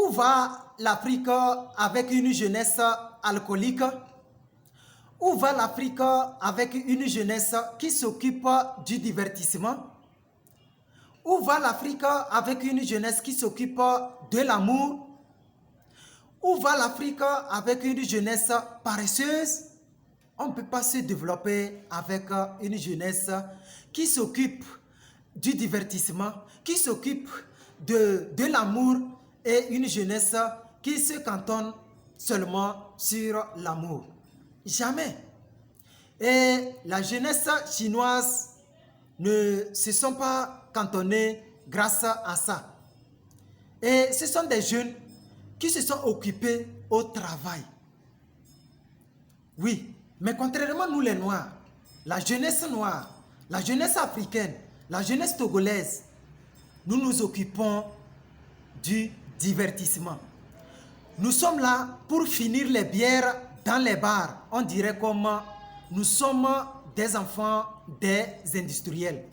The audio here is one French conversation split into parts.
Où va l'Afrique avec une jeunesse alcoolique? Où va l'Afrique avec une jeunesse qui s'occupe du divertissement? Où va l'Afrique avec une jeunesse qui s'occupe de l'amour? Où va l'Afrique avec une jeunesse paresseuse? On ne peut pas se développer avec une jeunesse qui s'occupe du divertissement, qui s'occupe de l'amour et une jeunesse qui se cantonne seulement sur l'amour. Jamais. Et la jeunesse chinoise ne se sont pas cantonnés grâce à ça. Et ce sont des jeunes qui se sont occupés au travail. Oui, mais contrairement nous les Noirs, la jeunesse noire, la jeunesse africaine, la jeunesse togolaise, nous nous occupons du divertissement. Nous sommes là pour finir les bières dans les bars. On dirait comme nous sommes des enfants des industriels.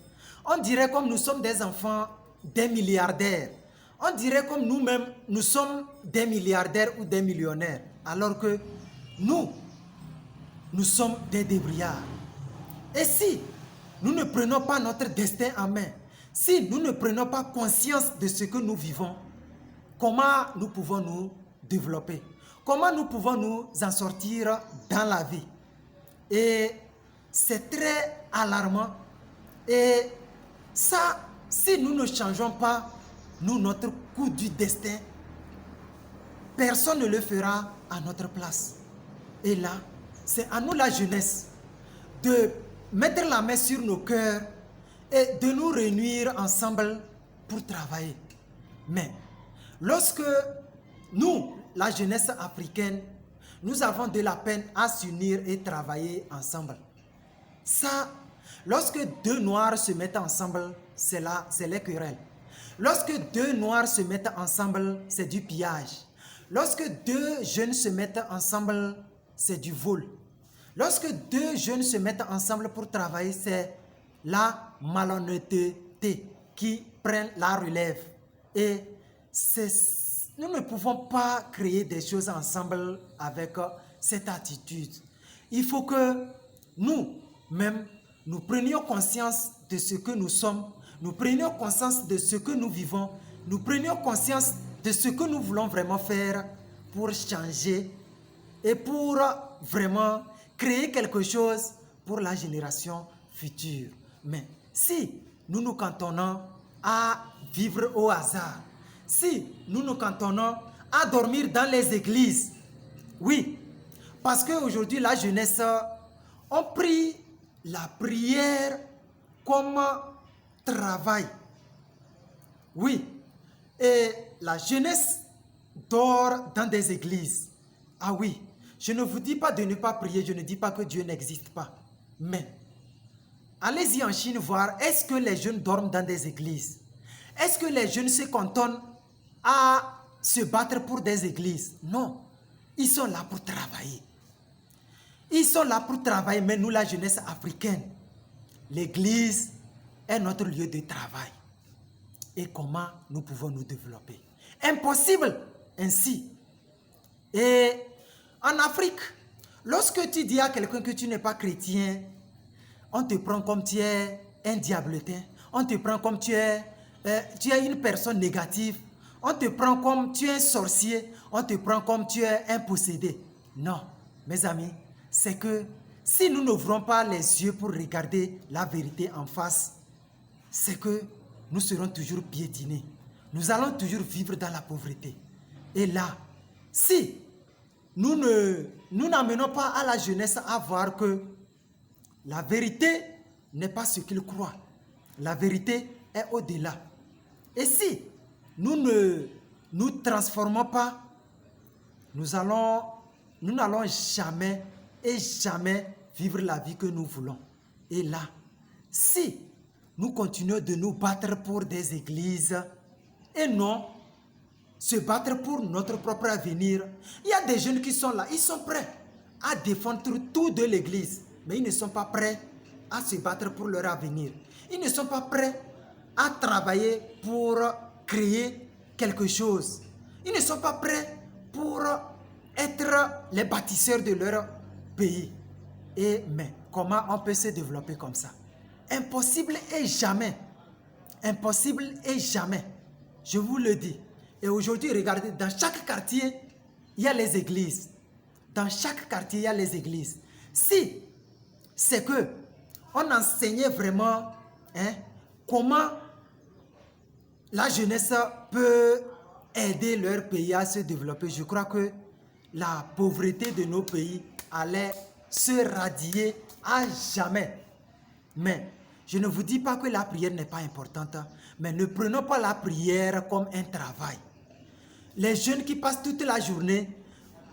On dirait comme nous sommes des enfants des milliardaires. On dirait comme nous-mêmes, nous sommes des milliardaires ou des millionnaires. Alors que nous sommes des débrouillards. Et si nous ne prenons pas notre destin en main, si nous ne prenons pas conscience de ce que nous vivons, comment nous pouvons nous développer? Comment nous pouvons nous en sortir dans la vie? Et c'est très alarmant. Et ça, si nous ne changeons pas, nous, notre coup du destin, personne ne le fera à notre place. Et là, c'est à nous la jeunesse de mettre la main sur nos cœurs et de nous réunir ensemble pour travailler. Mais lorsque nous, la jeunesse africaine, nous avons de la peine à s'unir et travailler ensemble. Ça, lorsque deux noirs se mettent ensemble, c'est là, c'est les querelles. Lorsque deux noirs se mettent ensemble, c'est du pillage. Lorsque deux jeunes se mettent ensemble, c'est du vol. Lorsque deux jeunes se mettent ensemble pour travailler, c'est la malhonnêteté qui prend la relève. Et nous ne pouvons pas créer des choses ensemble avec cette attitude. Il faut que nous-mêmes, nous prenions conscience de ce que nous sommes, nous prenions conscience de ce que nous vivons, nous prenions conscience de ce que nous voulons vraiment faire pour changer et pour vraiment créer quelque chose pour la génération future. Mais si nous nous cantonnons à vivre au hasard, si nous nous cantonnons à dormir dans les églises, oui, parce qu'aujourd'hui la jeunesse a pris la prière comme travail. Oui, et la jeunesse dort dans des églises. Ah oui, je ne vous dis pas de ne pas prier, je ne dis pas que Dieu n'existe pas. Mais allez-y en Chine voir, est-ce que les jeunes dorment dans des églises? Est-ce que les jeunes se cantonnent à se battre pour des églises? Non, ils sont là pour travailler. Ils sont là pour travailler, mais nous, la jeunesse africaine, l'église est notre lieu de travail. Et comment nous pouvons nous développer? Impossible ainsi. Et en Afrique, lorsque tu dis à quelqu'un que tu n'es pas chrétien, on te prend comme tu es un diabletin, on te prend comme tu es une personne négative, on te prend comme tu es un sorcier, on te prend comme tu es un possédé. Non, mes amis, c'est que si nous n'ouvrons pas les yeux pour regarder la vérité en face, c'est que nous serons toujours piétinés. Nous allons toujours vivre dans la pauvreté. Et là, si nous n'amenons pas à la jeunesse à voir que la vérité n'est pas ce qu'ils croient. La vérité est au-delà. Et si nous ne nous transformons pas, nous n'allons jamais et jamais vivre la vie que nous voulons. Et là, si nous continuons de nous battre pour des églises et non se battre pour notre propre avenir, il y a des jeunes qui sont là, ils sont prêts à défendre tout de l'église, mais ils ne sont pas prêts à se battre pour leur avenir. Ils ne sont pas prêts à travailler pour créer quelque chose. Ils ne sont pas prêts pour être les bâtisseurs de leur pays. Mais comment on peut se développer comme ça? Impossible et jamais. Impossible et jamais. Je vous le dis. Et aujourd'hui, regardez, dans chaque quartier, il y a les églises. Dans chaque quartier, il y a les églises. Si c'est que on enseignait vraiment comment la jeunesse peut aider leur pays à se développer, je crois que la pauvreté de nos pays allait se radier à jamais. Mais je ne vous dis pas que la prière n'est pas importante, mais ne prenons pas la prière comme un travail. Les jeunes qui passent toute la journée,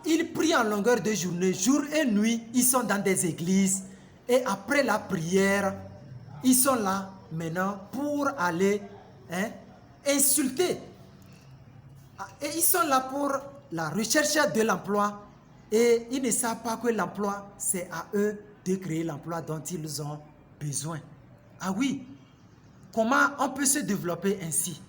ils prient en longueur de journée, jour et nuit, ils sont dans des églises. Et après la prière, ils sont là maintenant pour aller insulter. Et ils sont là pour la recherche de l'emploi. Et ils ne savent pas que l'emploi, c'est à eux de créer l'emploi dont ils ont besoin. Ah oui, comment on peut se développer ainsi?